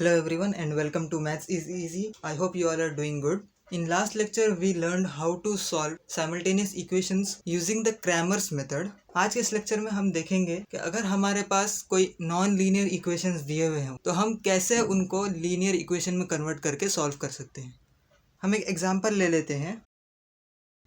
Hello everyone and welcome to Maths is Easy. I hope you all are doing good. In last lecture we learned how to solve simultaneous equations using the Cramer's method. आज के इस lecture में हम देखेंगे कि अगर हमारे पास कोई नॉन लीनियर इक्वेशंस दिए हुए हों तो हम कैसे उनको लीनियर इक्वेशन में कन्वर्ट करके सॉल्व कर सकते हैं। हम एक एग्जांपल ले लेते हैं।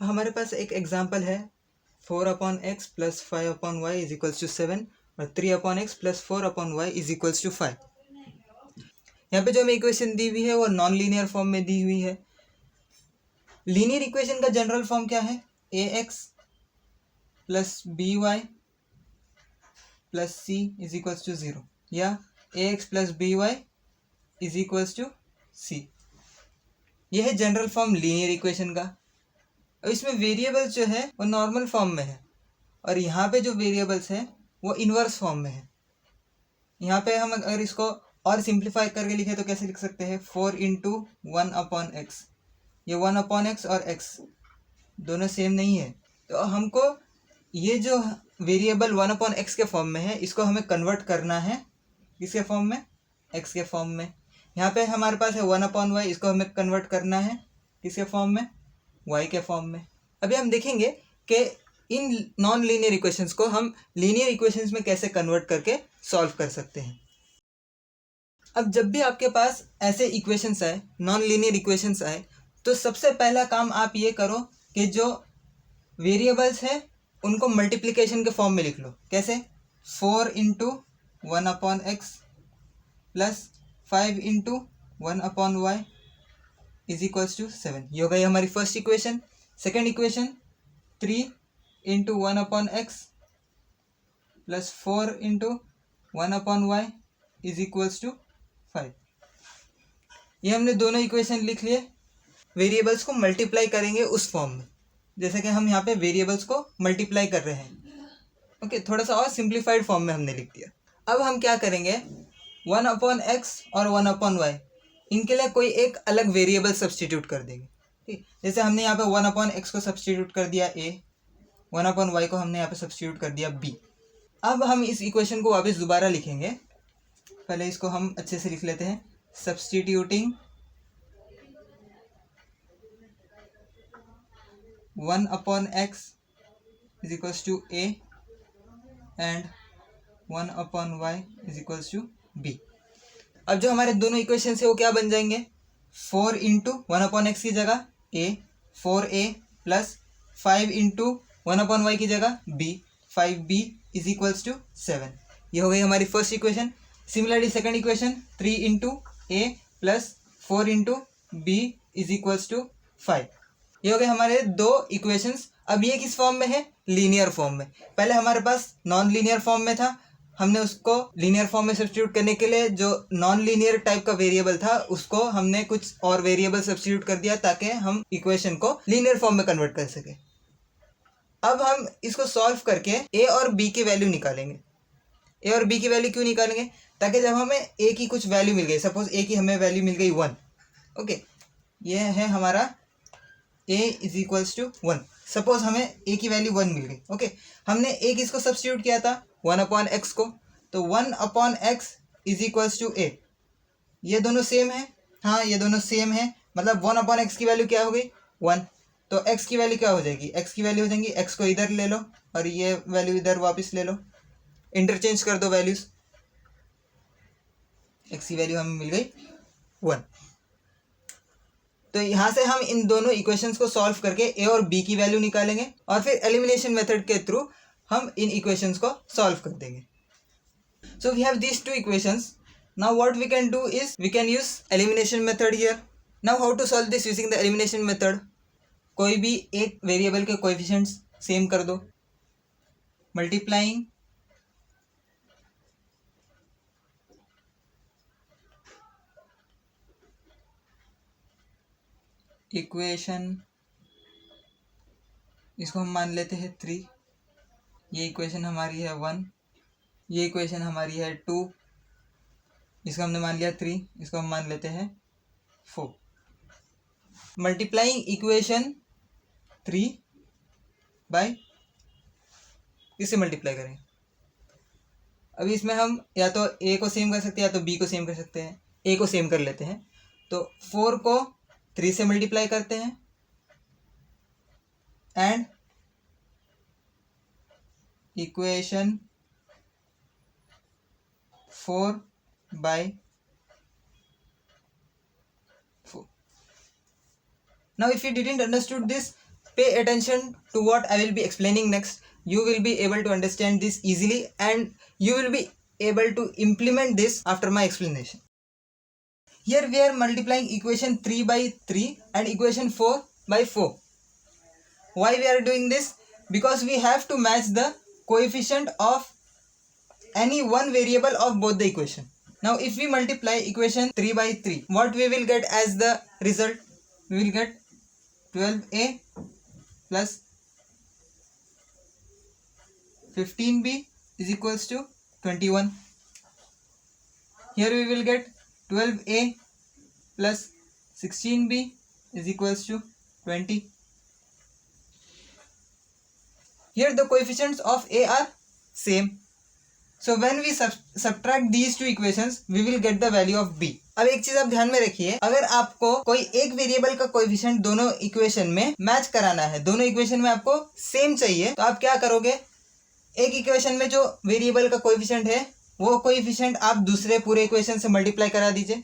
हमारे पास एक एग्जांपल है 4/x plus 5/y is equals to 7 और 3/x plus 4/y is equals to 5। यहाँ पे जो हमें इक्वेशन दी हुई है वो नॉन लीनियर फॉर्म में दी हुई है। लीनियर इक्वेशन का जनरल फॉर्म क्या है? ax plus by plus c is equals to 0 या ax plus by is equals to c। यह है जनरल फॉर्म लीनियर इक्वेशन का। और इसमें वेरिएबल्स जो है वो नॉर्मल फॉर्म में है और यहाँ पे जो वेरिएबल्स है वो इन्वर्स फॉर्म में है। यहाँ पे हम अगर इसको और सिंप्लीफाई करके लिखे तो कैसे लिख सकते हैं? 4 इंटू 1/x। ये 1/x और x दोनों सेम नहीं है, तो हमको ये जो वेरिएबल 1/x के फॉर्म में है इसको हमें कन्वर्ट करना है किसके फॉर्म में? x के फॉर्म में। यहाँ पे हमारे पास है 1/y, इसको हमें कन्वर्ट करना है किसके फॉर्म में? y के फॉर्म में। अभी हम देखेंगे कि इन नॉन लीनियर इक्वेशंस को हम लीनियर इक्वेशंस में कैसे कन्वर्ट करके सॉल्व कर सकते हैं। अब जब भी आपके पास ऐसे इक्वेशंस आए, नॉन लीनियर इक्वेशंस आए, तो सबसे पहला काम आप ये करो कि जो वेरिएबल्स है उनको मल्टीप्लिकेशन के फॉर्म में लिख लो। कैसे? 4 into 1/x plus 5 into 1/y is equals to 7। ये हो गई हमारी first equation. Second equation 3 into 1/x plus 4 into 1/y is equals to 5। ये हमने दोनों इक्वेशन लिख लिए। वेरिएबल्स को मल्टीप्लाई करेंगे उस फॉर्म में, जैसे कि हम यहाँ पे वेरिएबल्स को मल्टीप्लाई कर रहे हैं। ओके, थोड़ा सा और सिंप्लीफाइड फॉर्म में हमने लिख दिया। अब हम क्या करेंगे? 1/x और 1/y इनके लिए कोई एक अलग वेरिएबल सब्सटीट्यूट कर देंगे। ठीक, जैसे हमने यहाँ पे 1/x को सब्सटीट्यूट कर दिया a, 1/y को हमने यहाँ पे सब्सटीट्यूट कर दिया b। अब हम इस इक्वेशन को वापस दोबारा लिखेंगे। पहले इसको हम अच्छे से लिख लेते हैं। Substituting 1/x is equals to a and 1/y is equals to b। अब जो हमारे दोनों इक्वेशन है वो क्या बन जाएंगे? 4 इंटू 1/x की जगह a, 4a plus 5 into 1/y की जगह b, 5b is equals to 7। ये हो गई हमारी first equation. Similarly second equation 3 into a plus 4 into b is equals to 5। ये हो गए हमारे दो इक्वेशंस। अब ये किस फॉर्म में है? लीनियर फॉर्म में। पहले हमारे पास नॉन लीनियर फॉर्म में था, हमने उसको लीनियर फॉर्म में सब्स्टिट्यूट करने के लिए जो नॉन लीनियर टाइप का वेरिएबल था उसको हमने कुछ और वेरिएबल सब्स्टिट्यूट कर दिया ताकि हम इक्वेशन को लीनियर फॉर्म में कन्वर्ट कर सके। अब हम इसको सॉल्व करके a और b की वैल्यू निकालेंगे। a और b की वैल्यू क्यों निकालेंगे? ताकि जब हमें a की कुछ वैल्यू मिल गई, सपोज a की हमें वैल्यू मिल गई 1। ओके, ये है हमारा a is equals to 1। Suppose हमें a की वैल्यू 1 मिल गई। ओके, हमने a किसको सब्स्टिट्यूट किया था? 1/x को, तो 1/x is equals to a। ये दोनों सेम है। हाँ, ये दोनों सेम है, मतलब 1/x की वैल्यू क्या हो गई? 1। तो x की वैल्यू क्या हो जाएगी? x की वैल्यू हो जाएंगी, x को इधर ले लो और ये वैल्यू इधर वापस ले लो, इंटरचेंज कर दो वैल्यूज। x की वैल्यू हमें मिल गई 1। तो यहाँ से हम इन दोनों इक्वेशंस को सॉल्व करके a और b की वैल्यू निकालेंगे और फिर एलिमिनेशन मेथड के थ्रू हम इन इक्वेशंस को सॉल्व कर देंगे। So we have these two equations. Now what we can do is we can use elimination method here. Now how to solve this using the elimination method? कोई भी एक variable के coefficients same कर दो। Multiplying equation, इसको हम मान लेते हैं 3। ये इक्वेशन हमारी है 1, ये इक्वेशन हमारी है 2, इसको हमने मान लिया 3, इसको हम मान लेते हैं 4। मल्टीप्लाइंग इक्वेशन 3 बाय, इससे मल्टीप्लाई करें। अभी इसमें हम या तो a को सेम कर सकते हैं या तो b को सेम कर सकते हैं। ए को सेम कर लेते हैं। तो 4 को 3 से मल्टीप्लाई करते हैं and equation 4/4। Now if you didn't understood this, pay attention to what I will be explaining next. You will be able to understand this easily and you will be able to implement this after my explanation. Here we are multiplying equation 3/3 and equation 4/4. Why we are doing this? Because we have to match the coefficient of any one variable of both the equation. Now if we multiply equation 3/3, what we will get as the result? We will get 12a plus 15b is equals to 21. Here we will get 12a plus 16b is equals to 20. Here the coefficients of a are same. So when we subtract these two equations, we will get the value of b. अब एक चीज आप ध्यान में रखिए, अगर आपको कोई एक वेरिएबल का कोएफिशिएंट दोनों इक्वेशन में मैच कराना है, दोनों इक्वेशन में आपको सेम चाहिए, तो आप क्या करोगे? एक इक्वेशन में जो वेरिएबल का कोएफिशिएंट है वो कोएफिशिएंट आप दूसरे पूरे इक्वेशन से मल्टीप्लाई करा दीजिए,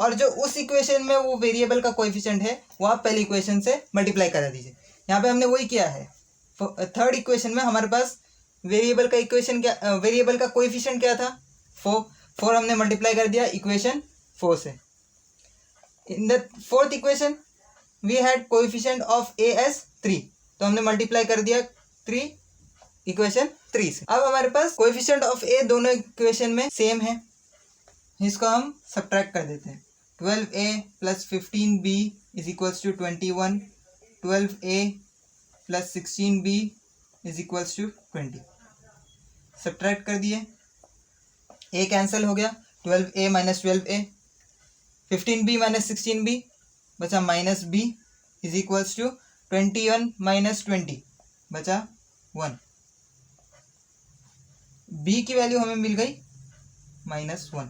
और जो उस इक्वेशन में वो वेरिएबल का कोएफिशिएंट है वो आप पहले इक्वेशन से मल्टीप्लाई करा दीजिए। यहाँ पे हमने वही किया है। थर्ड इक्वेशन में हमारे पास वेरिएबल का इक्वेशन क्या, वेरिएबल का कोएफिशिएंट क्या था? 4 हमने मल्टीप्लाई कर दिया इक्वेशन 4 से। In the fourth equation we had coefficient of a as 3, तो हमने मल्टीप्लाई कर दिया 3 इक्वेशन 3 से। अब हमारे पास कोएफिशिएंट ऑफ ए दोनों इक्वेशन में सेम है, इसको हम सब्ट्रैक्ट कर देते हैं। 12a plus 15b is equals to 21, 12a plus 16b is equals to 20। Subtract कर दिए, a कैंसिल हो गया, 12a minus 12a, 15b minus 16b बचा minus b is equals to 21 minus 20 बचा 1। b की वैल्यू हमें मिल गई -1।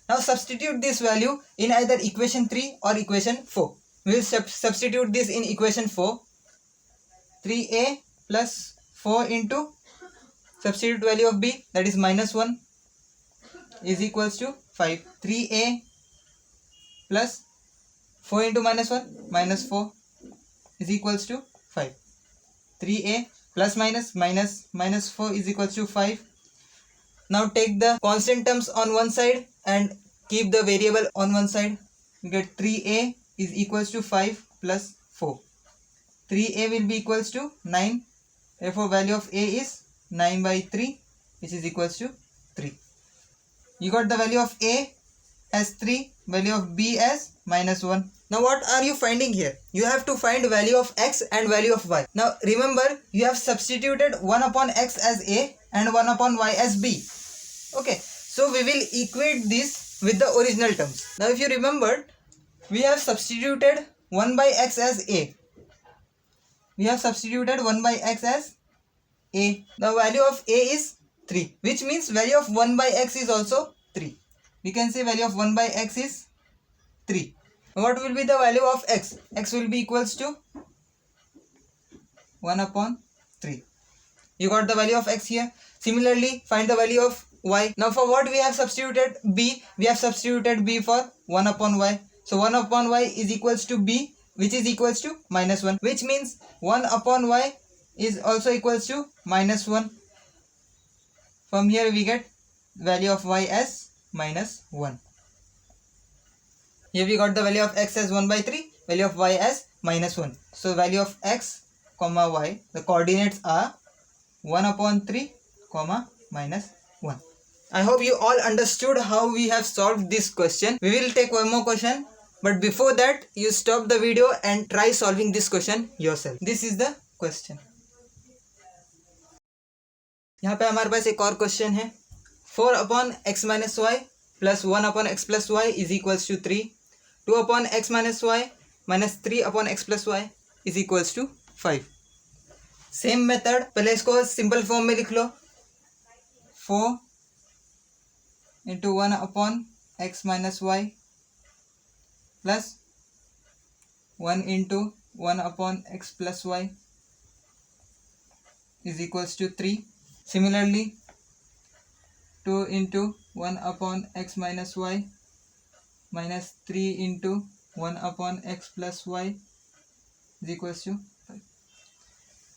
Now substitute this value in either equation 3 or equation 4. We will substitute this in equation 4. 3a plus 4 into substitute value of b, that is -1, is equals to 5. 3a plus 4 into -1, -4 is equals to 5. 3a plus minus 4 is equals to 5. Now take the constant terms on one side and keep the variable on one side. You get 3a is equals to 5 plus 4. 3a will be equals to 9. Therefore value of a is 9/3, which is equals to 3. You got the value of a as 3, value of b as -1. Now what are you finding here? You have to find value of x and value of y. Now remember, you have substituted 1 upon x as a and 1 upon y as b. Okay, so we will equate this with the original terms. Now if you remembered, we have substituted 1 by x as a. We have substituted 1 by x as a. The value of a is 3, which means value of 1 by x is also 3. We can say value of 1 by x is 3. What will be the value of x? X will be equals to 1 upon 3. You got the value of x here. Similarly, find the value of y. Now for what we have substituted b, we have substituted b for 1 upon y. So 1 upon y is equals to b, which is equals to -1, which means 1 upon y is also equals to -1. From here we get value of y as -1. Here we got the value of x as 1/3, value of y as -1. So value of x comma y, the coordinates are 1 upon 3 comma -1. I hope you all understood how we have solved this question. We will take one more question, but before that you stop the video and try solving this question yourself. This is the question. यहाँ पे हमारे पास एक और question है। 4 upon x minus y plus 1 upon x plus y is equals to 3. 2 upon x minus y minus 3 upon x plus y is equals to 5. Same method, पहले इसको simple form में लिख लो। 4 into 1 upon x minus y plus 1 into 1 upon x plus y is equals to 3. Similarly, 2 into 1 upon x minus y minus 3 into 1 upon x plus y is equals to 5.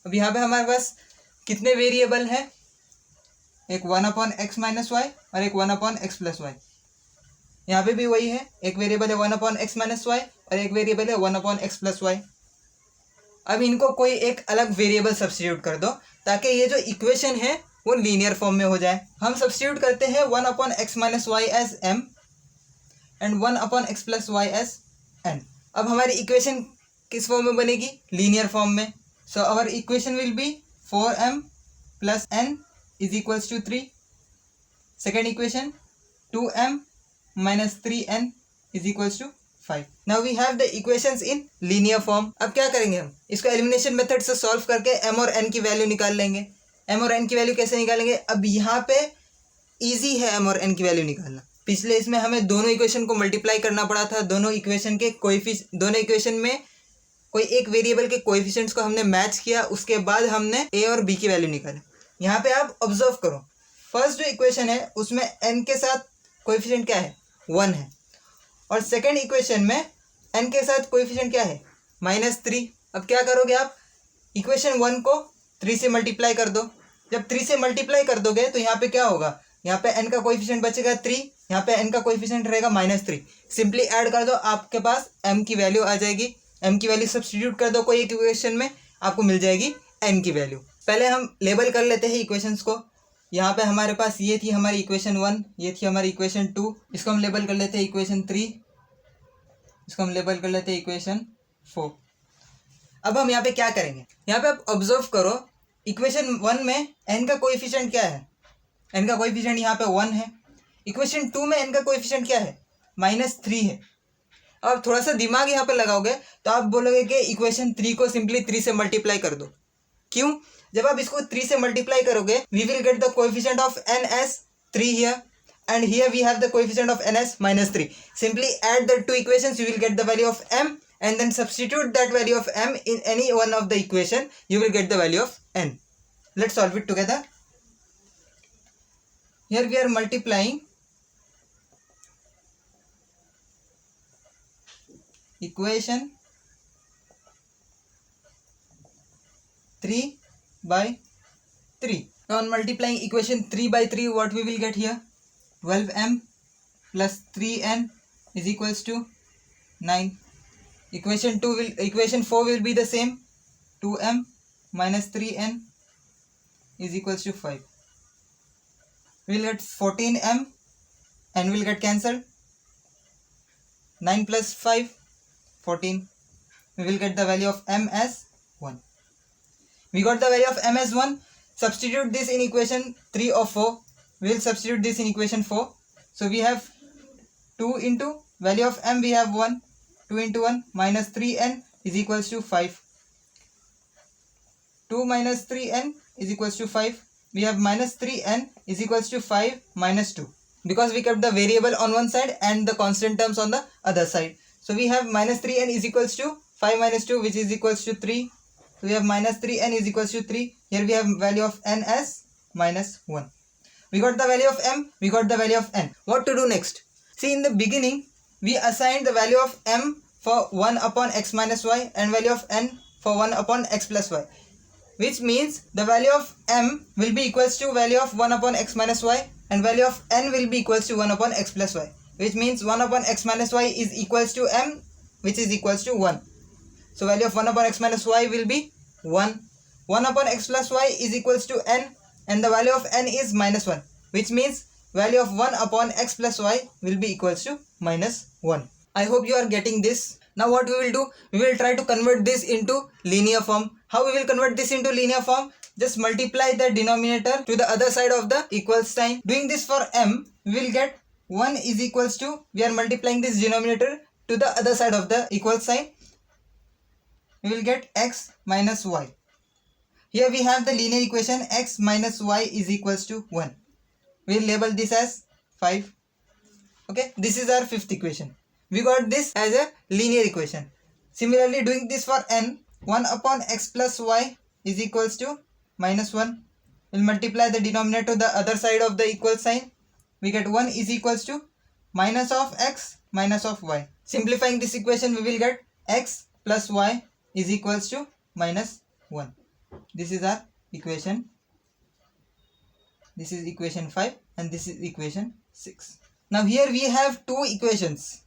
अब यहाँ पे हमारे पास कितने variable हैं? एक 1 upon x minus Y और एक 1 upon x plus Y. यहाँ पे भी वही है, एक वेरिएबल है 1 अपॉन एक्स माइनस वाई और एक वेरिएबल है 1 अपॉन एक्स प्लस वाई. अब इनको कोई एक अलग वेरिएबल सब्स्टिट्यूट कर दो ताकि ये जो इक्वेशन है वो लीनियर फॉर्म में हो जाए. हम सब्स्टिट्यूट करते हैं 1 upon x minus y as m and 1 upon x plus y as n. अब हमारी इक्वेशन किस फॉर्म में बनेगी? लीनियर फॉर्म में. So our equation will be 4m plus n is equals to 3. Second equation 2m minus 3n is equals to 5. Now we have the equations in linear form. अब क्या करेंगे हम? इसको elimination method से solve करके m और n की value निकाल लेंगे. m और n की वैल्यू कैसे निकालेंगे? अब यहाँ पे इजी है m और n की वैल्यू निकालना. पिछले इसमें हमें दोनों इक्वेशन को मल्टीप्लाई करना पड़ा था. दोनों इक्वेशन में कोई एक वेरिएबल के कोएफिशिएंट्स को हमने मैच किया, उसके बाद हमने a और b की वैल्यू निकाली. यहाँ पे आप ऑब्जर्व करो, फर्स्ट जो इक्वेशन है उसमें n के साथ कोएफिशिएंट क्या है? 1 है. और सेकंड इक्वेशन में n के साथ कोएफिशिएंट क्या है? -3. अब क्या करोगे आप? इक्वेशन 1 को 3 से मल्टीप्लाई कर दो. जब 3 से मल्टीप्लाई कर दोगे तो यहाँ पे क्या होगा? यहाँ पे n का कोएफिशिएंट बचेगा 3, यहाँ पे n का कोएफिशिएंट रहेगा -3. सिंपली ऐड कर दो, आपके पास m की वैल्यू आ जाएगी. m की वैल्यू सब्स्टिट्यूट कर दो कोई एक इक्वेशन में, आपको मिल जाएगी n की वैल्यू. पहले हम लेबल कर लेते हैं इक्वेशंस को. यहाँ पे हमारे पास ये थी हमारी इक्वेशन 1, ये थी हमारी इक्वेशन 2. इसको हम लेबल कर लेते हैं इक्वेशन 3, इसको हम लेबल कर लेते हैं इक्वेशन 4. अब हम यहाँ पे क्या करेंगे? यहाँ पे आप ऑब्जर्व करो, इक्वेशन 1 में n का कोएफिशिएंट क्या है? n का कोएफिशिएंट यहाँ पे 1 है. इक्वेशन 2 में n का कोएफिशिएंट क्या है? -3 है. अब थोड़ा सा दिमाग यहाँ पे लगाओगे तो आप बोलोगे कि इक्वेशन 3 को सिंपली 3 से मल्टीप्लाई कर दो. क्यों? जब आप इसको 3 से मल्टीप्लाई करोगे, we will get the coefficient of n as 3 here and here we have the coefficient of n as -3. Simply add the two equations, you will get the value of m and then substitute that value of m in any one of the equation, you will get the value of n. Let's solve it together. Here we are multiplying equation 3 by 3. Now on multiplying equation 3 by 3, what we will get here? 12m plus 3n is equals to 9. Equation 4 will be the same. 2m minus 3n is equals to 5. We will get 14m and will get cancelled. 9 plus 5, 14. We will get the value of m as 1. We got the value of m as 1. Substitute this in equation 3 or 4. We will substitute this in equation 4. So we have 2 into value of m, we have 1. 2 into 1 minus 3n is equals to 5. 2 minus 3n is equals to 5. We have minus 3n is equals to 5 minus 2. Because we kept the variable on one side and the constant terms on the other side. So we have minus 3n is equals to 5 minus 2, which is equals to 3. So we have minus 3n is equals to 3. Here we have value of n as -1. We got the value of m, we got the value of n. What to do next? See, in the beginning, we assigned the value of m for 1 upon x minus y and value of n for 1 upon x plus y. Which means the value of m will be equals to value of 1 upon x minus y and value of n will be equals to 1 upon x plus y. Which means 1 upon x minus y is equals to m, which is equals to 1. So value of 1 upon x minus y will be 1. 1 upon x plus y is equals to n and the value of n is -1. Which means value of 1 upon x plus y will be equals to -1. I hope you are getting this. Now what we will do? We will try to convert this into linear form. How we will convert this into linear form? Just multiply the denominator to the other side of the equal sign. Doing this for m, we will get 1 is equals to, we are multiplying this denominator to the other side of the equal sign. We will get x minus y. Here we have the linear equation x minus y is equals to 1. We will label this as 5. Okay, this is our fifth equation. We got this as a linear equation. Similarly, doing this for n, 1 upon x plus y is equals to minus 1. We'll multiply the denominator to the other side of the equal sign. We get 1 is equals to minus of x minus of y. Simplifying this equation, we will get x plus y is equals to minus 1. This is our equation. This is equation 5 and this is equation 6. Now here we have two equations,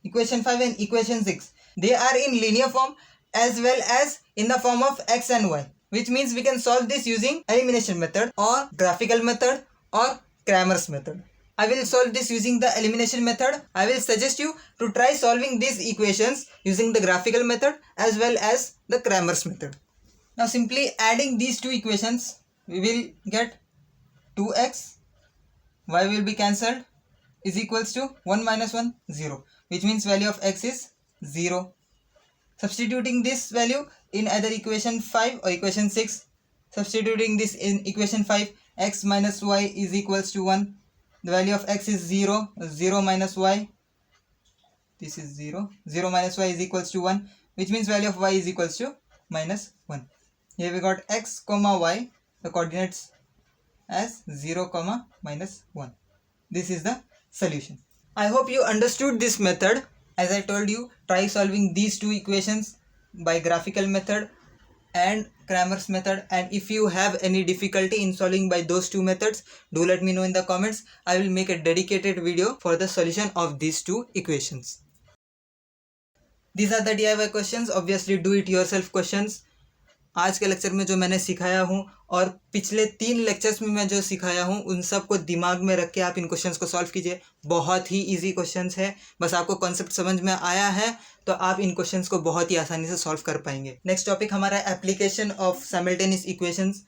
equation 5 and equation 6. They are in linear form as well as in the form of x and y, which means we can solve this using elimination method or graphical method or Cramer's method. I will solve this using the elimination method. I will suggest you to try solving these equations using the graphical method as well as the Cramer's method. Now simply adding these two equations, we will get 2x, y will be cancelled, is equals to 1 minus 1, 0, which means value of x is 0. Substituting this value in either equation 5 or equation 6, substituting this in equation 5, x minus y is equals to 1. The value of x is 0, 0 minus y, this is 0, 0 minus y is equals to 1, which means value of y is equals to minus 1. Here we got x comma y, the coordinates as 0 comma minus 1. This is the solution. I hope you understood this method. As I told you, try solving these two equations by graphical method and Cramer's method, and if you have any difficulty in solving by those two methods, do let me know in the comments. I will make a dedicated video for the solution of these two equations. These are the DIY questions, obviously do it yourself questions. आज के lecture में जो मैंने सिखाया हूँ और पिछले 3 lectures में मैं जो सिखाया हूँ उन सब को दिमाग में रख के आप इन क्वेश्चंस को सॉल्व कीजिए. बहुत ही इजी क्वेश्चंस है, बस आपको कॉन्सेप्ट समझ में आया है तो आप इन क्वेश्चंस को बहुत ही आसानी से सॉल्व कर पाएंगे. नेक्स्ट टॉपिक हमारा एप्लीकेशन ऑफ साइमल्टेनियस इक्वेशंस.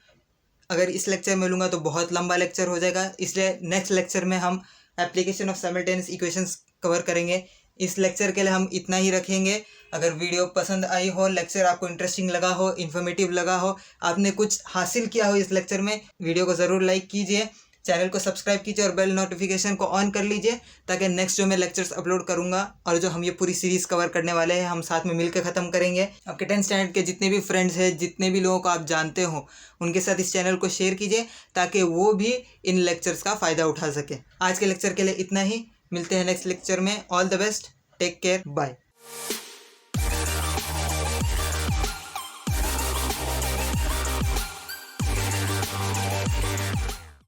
अगर इस लेक्चर में लूँगा तो बहुत लंबा लेक्चर हो जाएगा, इसलिए नेक्स्ट लेक्चर में हम application of simultaneous equations cover करेंगे. इस लेक्चर के लिए हम इतना ही रखेंगे. अगर वीडियो पसंद आई हो, लेक्चर आपको इंटरेस्टिंग लगा हो, इन्फॉर्मेटिव लगा हो, आपने कुछ हासिल किया हो इस लेक्चर में, वीडियो को ज़रूर लाइक कीजिए, चैनल को सब्सक्राइब कीजिए और बेल नोटिफिकेशन को ऑन कर लीजिए ताकि नेक्स्ट जो मैं लेक्चर्स अपलोड करूंगा और जो हम ये पूरी सीरीज़ कवर करने वाले हैं हम साथ में मिलकर ख़त्म करेंगे. आपके 10th स्टैंडर्ड के जितने भी फ्रेंड्स हैं, जितने भी लोगों को आप जानते हो, उनके साथ इस चैनल को शेयर कीजिए ताकि वो भी इन लेक्चर्स का फ़ायदा उठा सके. आज के लेक्चर के लिए इतना ही, मिलते हैं नेक्स्ट लेक्चर में. All the best, take care, bye.